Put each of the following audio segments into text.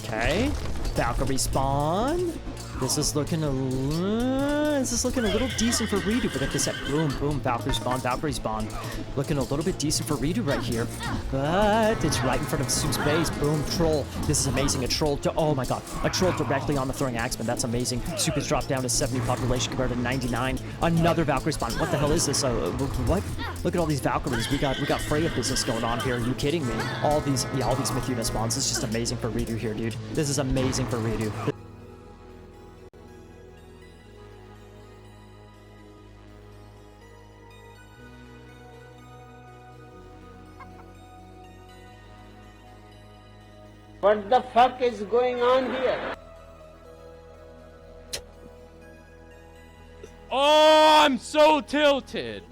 Okay. Valkyrie spawn. This is looking a little decent for Redo, but at this set, boom, boom, Valkyrie spawn. Looking a little bit decent for Redo right here, but it's right in front of Soup's base. Boom, troll. This is amazing. A troll. Oh my god, a troll directly on the throwing axeman. That's amazing. Soup has dropped down to 70 population compared to 99. Another Valkyrie spawn. What the hell is this? What? Look at all these Valkyries. We got Freya business going on here. Are you kidding me? All these Mythuna spawns. It's just amazing for Redo here, dude. This is amazing for Redo. What the fuck is going on here? Oh, I'm so tilted.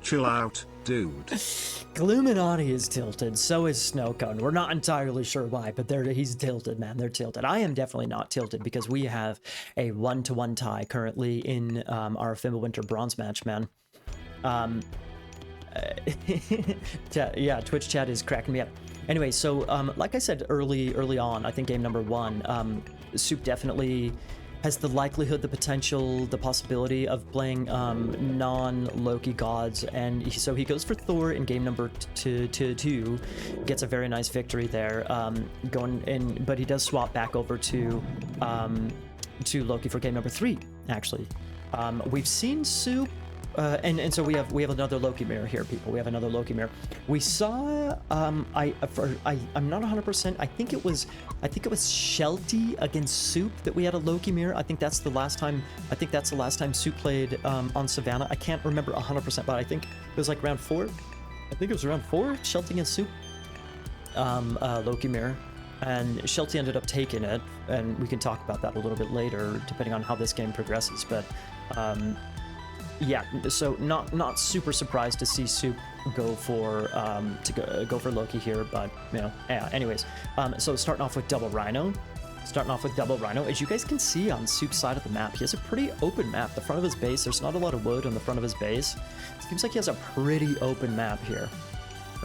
Chill out, dude. Gluminati is tilted, so is Snowcone. We're not entirely sure why, but he's tilted, man. They're tilted. I am definitely not tilted because we have a 1-to-1 tie currently in our Fimbulwinter bronze match, man. Yeah, Twitch chat is cracking me up. Anyway, so like I said early on, I think game number 1, Soup definitely has the likelihood, the potential, the possibility of playing non-Loki gods, and so he goes for Thor in game number 2, gets a very nice victory there, going in, but he does swap back over to Loki for game number 3, actually. We've seen Soup. And so we have another Loki mirror here, people. We have another Loki mirror. We saw I'm not 100%. I think it was Shelty against Soup that we had a Loki mirror. I think that's the last time. Soup played on Savannah. I can't remember 100%, but I think it was like round 4. I think it was round 4. Shelty against Soup. Loki mirror. And Shelty ended up taking it, and we can talk about that a little bit later, depending on how this game progresses. But yeah, so not super surprised to see Soup go for go for Loki here, but you know, yeah. Anyways, so starting off with double Rhino. As you guys can see on Soup's side of the map, he has a pretty open map. The front of his base, there's not a lot of wood on the front of his base. It seems like he has a pretty open map here,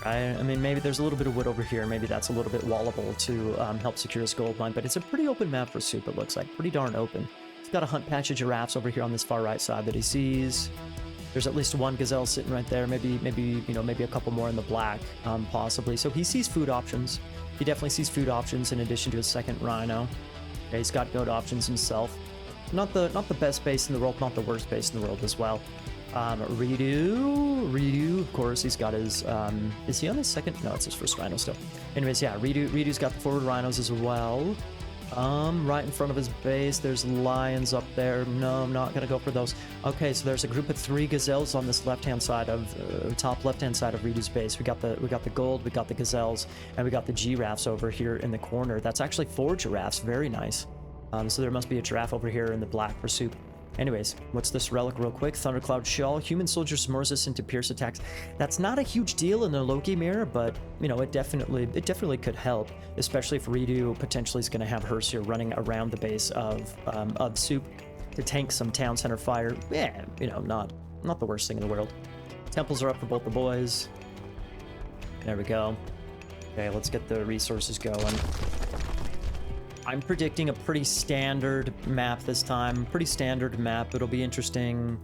right? I mean, maybe there's a little bit of wood over here. Maybe that's a little bit wallable to help secure his gold mine, but it's a pretty open map for Soup. It looks like pretty darn open. Got a hunt patch of giraffes over here on this far right side that he sees. There's at least one gazelle sitting right there. Maybe a couple more in the black, possibly. So he sees food options. He definitely sees food options in addition to his second rhino. Okay, he's got goat options himself. Not the best base in the world, not the worst base in the world as well. Redo, of course, he's got his, is he on his second? No, it's his first rhino still. Anyways, yeah, Redo's got the forward rhinos as well. Right in front of his base, there's lions up there. No, I'm not gonna go for those. Okay, so there's a group of 3 gazelles on this left-hand side of top left-hand side of Redo's base. We got the gold, we got the gazelles, and we got the giraffes over here in the corner. That's actually 4 giraffes. Very nice. So there must be a giraffe over here in the black for Soup. Anyways, what's this relic real quick? Thundercloud Shawl. Human soldiers more resistant to pierce attacks. That's not a huge deal in the Loki mirror, but you know, it definitely could help, especially if Redo potentially is going to have Hersier running around the base of Soup to tank some town center fire. Yeah, you know, not the worst thing in the world. Temples are up for both the boys. There we go. Okay, let's get the resources going. I'm predicting a pretty standard map this time. Pretty standard map. It'll be interesting.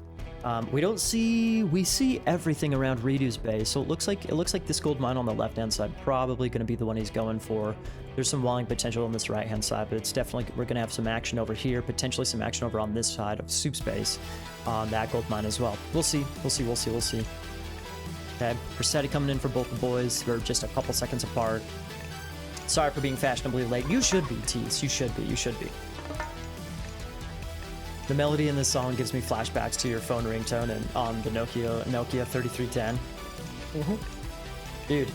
We see everything around Redo's base, so it looks like this gold mine on the left-hand side probably going to be the one he's going for. There's some walling potential on this right-hand side, but it's definitely, we're going to have some action over here, potentially some action over on this side of Soup's base on that gold mine as well. We'll see. Okay, Persetti coming in for both the boys. We're just a couple seconds apart. Sorry for being fashionably late. You should be, Tease. You should be. The melody in this song gives me flashbacks to your phone ringtone and on the Nokia 3310. Dude,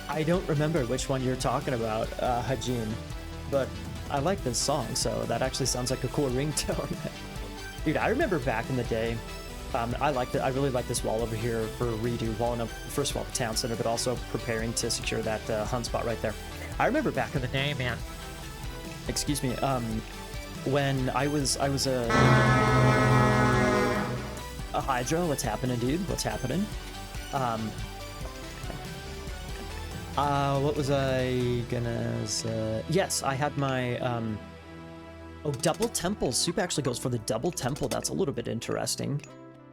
I don't remember which one you're talking about, Hajin, but I like this song, so that actually sounds like a cool ringtone. Dude, I remember back in the day, I really like this wall over here for Redo, walling up, first of all, the town center, but also preparing to secure that hunt spot right there. I remember back in the day, man. Excuse me, when I was a Hydra. What's happening, dude? What's happening? What was I gonna say? Yes, I had my, oh, double temple. Soup actually goes for the double temple. That's a little bit interesting.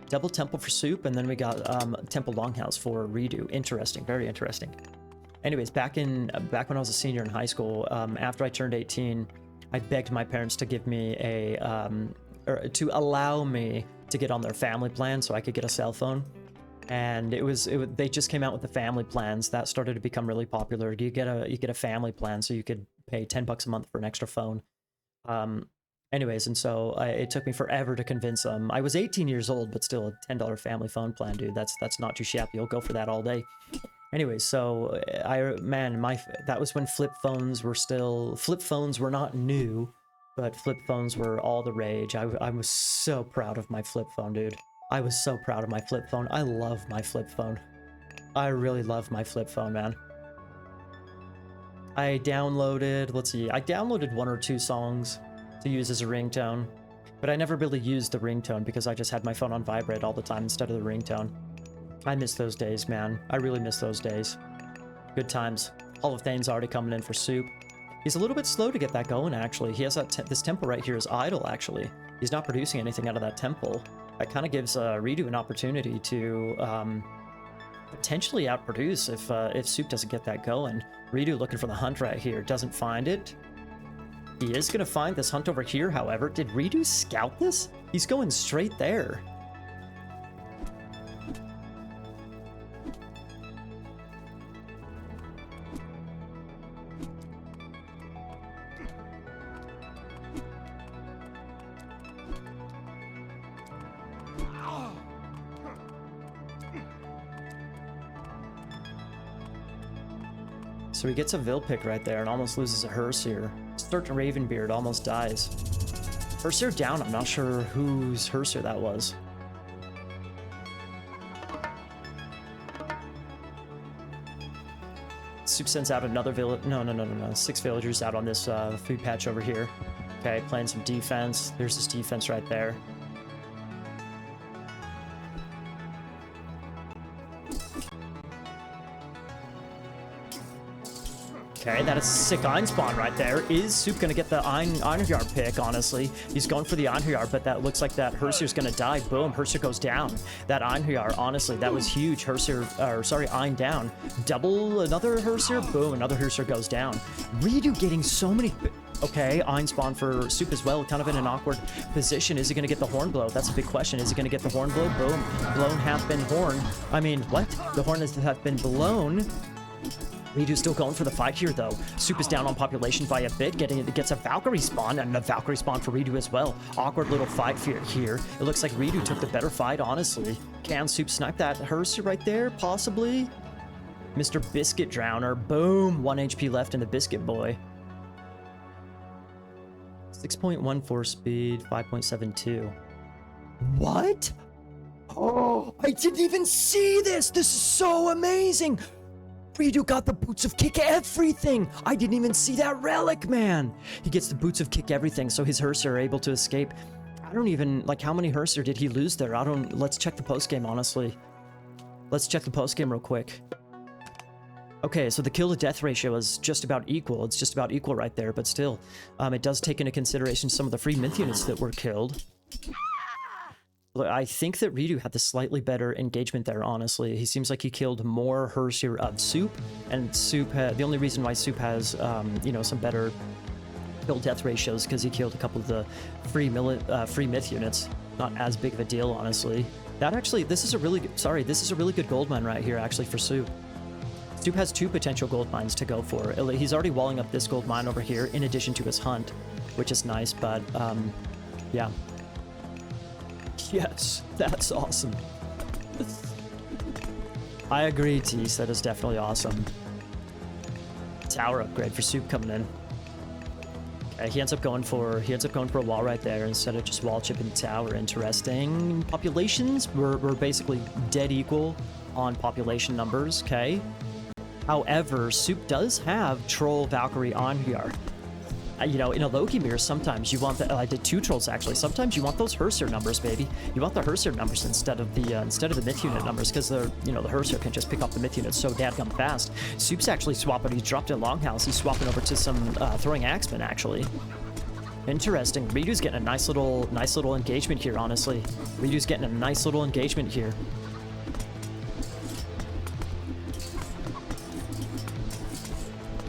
Double temple for Soup, and then we got, temple longhouse for Redo. Interesting, very interesting. Anyways, back when I was a senior in high school, after I turned 18, I begged my parents to give me a, or to allow me to get on their family plan so I could get a cell phone. And they just came out with the family plans that started to become really popular. You get a family plan, so you could pay $10 a month for an extra phone. Anyways, and so it took me forever to convince them. I was 18 years old, but still a $10 family phone plan, dude. That's not too shabby. You'll go for that all day. Anyways, so that was when flip phones were not new, but flip phones were all the rage. I was so proud of my flip phone, dude. I was so proud of my flip phone. I love my flip phone. I really love my flip phone, man. I downloaded 1 or 2 songs to use as a ringtone, but I never really used the ringtone because I just had my phone on vibrate all the time instead of the ringtone. I miss those days, man. I really miss those days. Good times. Hall of Fame's already coming in for Soup. He's a little bit slow to get that going, actually. He has this temple right here is idle, actually. He's not producing anything out of that temple. That kind of gives Redo an opportunity to potentially outproduce if Soup doesn't get that going. Redo looking for the hunt right here. Doesn't find it. He is going to find this hunt over here, however. Did Redo scout this? He's going straight there. So he gets a Vilpic right there and almost loses a Herseer. Start to Ravenbeard, almost dies. Herseer down, I'm not sure whose Herseer that was. Soup sends out another village. No. 6 villagers out on this food patch over here. Okay, playing some defense. There's his defense right there. Okay, that is a sick Ein spawn right there. Is Soup gonna get the Einherjar pick, honestly? He's going for the Einherjar, but that looks like that Herseer's gonna die. Boom, Herseer goes down. That Einherjar, honestly, that was huge. Ein down. Double another Herseer, boom, another Herseer goes down. Redo getting so many... Okay, Ein spawn for Soup as well, kind of in an awkward position. Is he gonna get the horn blow? That's a big question. Is he gonna get the horn blow? Boom, blown hath been horn. I mean, what? The horn has been blown. Redo's still going for the fight here, though. Soup is down on population by a bit, gets a Valkyrie spawn, and a Valkyrie spawn for Redo as well. Awkward little fight here. It looks like Redo took the better fight, honestly. Can Soup snipe that Herseer right there? Possibly? Mr. Biscuit Drowner. Boom! 1 HP left in the Biscuit Boy. 6.14 speed, 5.72. What? Oh, I didn't even see this! This is so amazing! Redo got the boots of kick everything. I didn't even see that relic, man. He gets the boots of kick everything, so his Herseer are able to escape. I don't even, like, how many Herseer did he lose there? Let's check the postgame, honestly. Let's check the postgame real quick. Okay, so the kill to death ratio is just about equal. It's just about equal right there, but still, it does take into consideration some of the free myth units that were killed. I think that Redo had the slightly better engagement there, honestly. He seems like he killed more Herseer of Soup, and the only reason why Soup has, some better kill death ratios because he killed a couple of the free myth units. Not as big of a deal, honestly. This is a really good gold mine right here, actually, for Soup. Soup has 2 potential gold mines to go for. He's already walling up this gold mine over here, in addition to his hunt, which is nice, but, yeah. Yes, that's awesome. I agree, Tease. That is definitely awesome. Tower upgrade for Soup coming in. Okay, he ends up going for a wall right there instead of just wall chipping the tower. Interesting. Populations we're basically dead equal on population numbers. Okay. However, Soup does have Troll Valkyrie on here. you know, in a Loki mirror, sometimes you want the, I did 2 trolls actually. Sometimes you want those Herser numbers, baby. You want the Herser numbers instead of the myth unit numbers, because the, you know, the Herser can just pick up the myth unit so dadgum fast. Soup's actually swapping. He dropped in Longhouse. He's swapping over to some throwing axemen actually. Interesting. Ridu's getting a nice little engagement here. Honestly, Ridu's getting a nice little engagement here.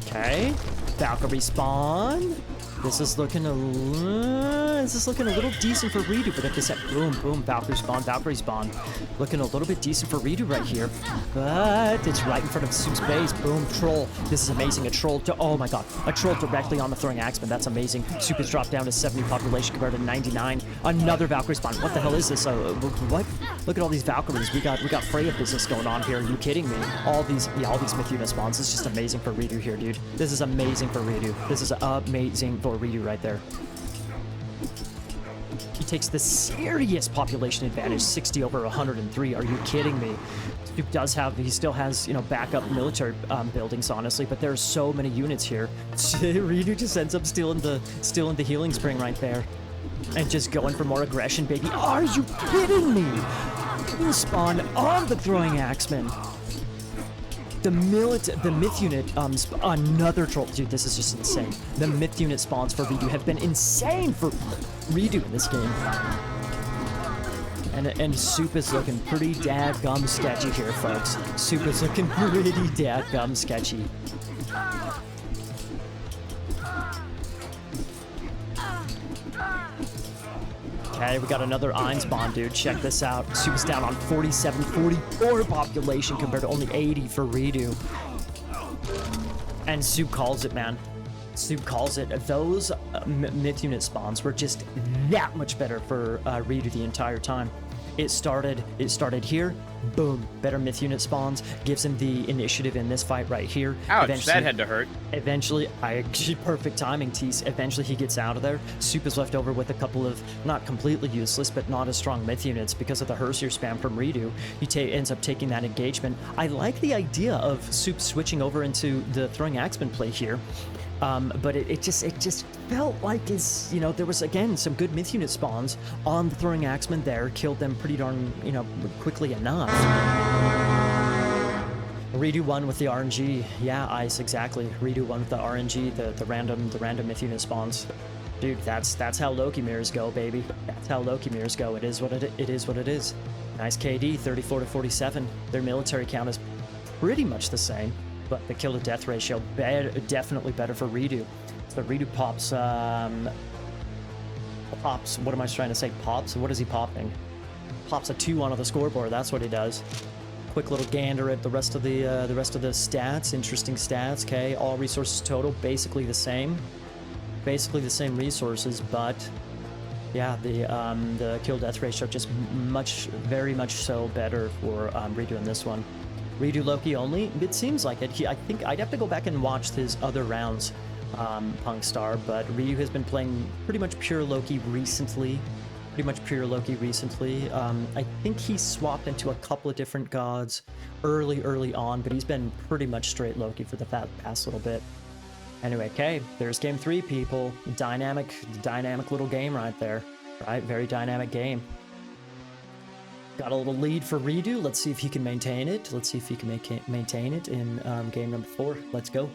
Okay, Valkyrie spawn. This is looking a little decent for Ridu, but at this boom, boom, Valkyrie spawn. Looking a little bit decent for Ridu right here, but it's right in front of Soup's base. Boom, troll. This is amazing. A troll oh my god, a troll directly on the throwing axeman. That's amazing. Soup has dropped down to 70 population compared to 99. Another Valkyrie spawn. What the hell is this? What? Look at all these Valkyries. We got Freya business going on here. Are you kidding me? All these myth unit spawns. This is just amazing for Ridu here, dude. This is amazing for Ridu. This is amazing for Ridu right there. He takes the serious population advantage, 60 over 103. Are you kidding me? He still has, you know, backup military buildings, honestly, but there's so many units here. Ridu just ends up stealing the healing spring right there. And just going for more aggression, baby. Are you kidding me? Spawn on the throwing axeman. The myth unit, another troll. Dude, this is just insane. The myth unit spawns for Ridu have been insane for Ridu in this game. And Soup is looking pretty dadgum sketchy here, folks. Soup is looking pretty dadgum sketchy. Okay, we got another Ein spawn, dude. Check this out. Soup's down on 44 population compared to only 80 for Ridu. And Soup calls it, man. Soup calls it. Those myth unit spawns were just that much better for Ridu the entire time. It started here. Boom. Better myth unit spawns. Gives him the initiative in this fight right here. Ouch, that had to hurt. Eventually, perfect timing, Tease. Eventually, he gets out of there. Soup is left over with a couple of, not completely useless, but not as strong myth units because of the Hersier spam from Ridu. He ends up taking that engagement. I like the idea of Soup switching over into the throwing axeman play here. But it just felt like there was, again, some good myth unit spawns on the throwing axeman there, killed them pretty darn, quickly enough. Ridu won with the RNG. Yeah, Ice, exactly. Ridu won with the RNG, the random myth unit spawns. Dude, that's how Loki mirrors go, baby. That's how Loki mirrors go. It is what it is. Nice KD, 34 to 47. Their military count is pretty much the same. But the kill to death ratio definitely better for Ridu. So Ridu pops. What am I trying to say? Pops. What is he popping? Pops a 2 onto the scoreboard. That's what he does. Quick little gander at the rest of the stats. Interesting stats. Okay, all resources total basically the same. Basically the same resources, but yeah, the kill death ratio just very much so better for Ridu in this one. Ridu Loki only? It seems like it. I think I'd have to go back and watch his other rounds, Punk Star, but Ryu has been playing pretty much pure Loki recently. I think he swapped into a couple of different gods early on, but he's been pretty much straight Loki for the past little bit. Anyway, okay, there's game 3, people. Dynamic little game right there. Right? Very dynamic game. Got a little lead for Ridu. Let's see if he can maintain it. Let's see if he can maintain it in game number 4. Let's go.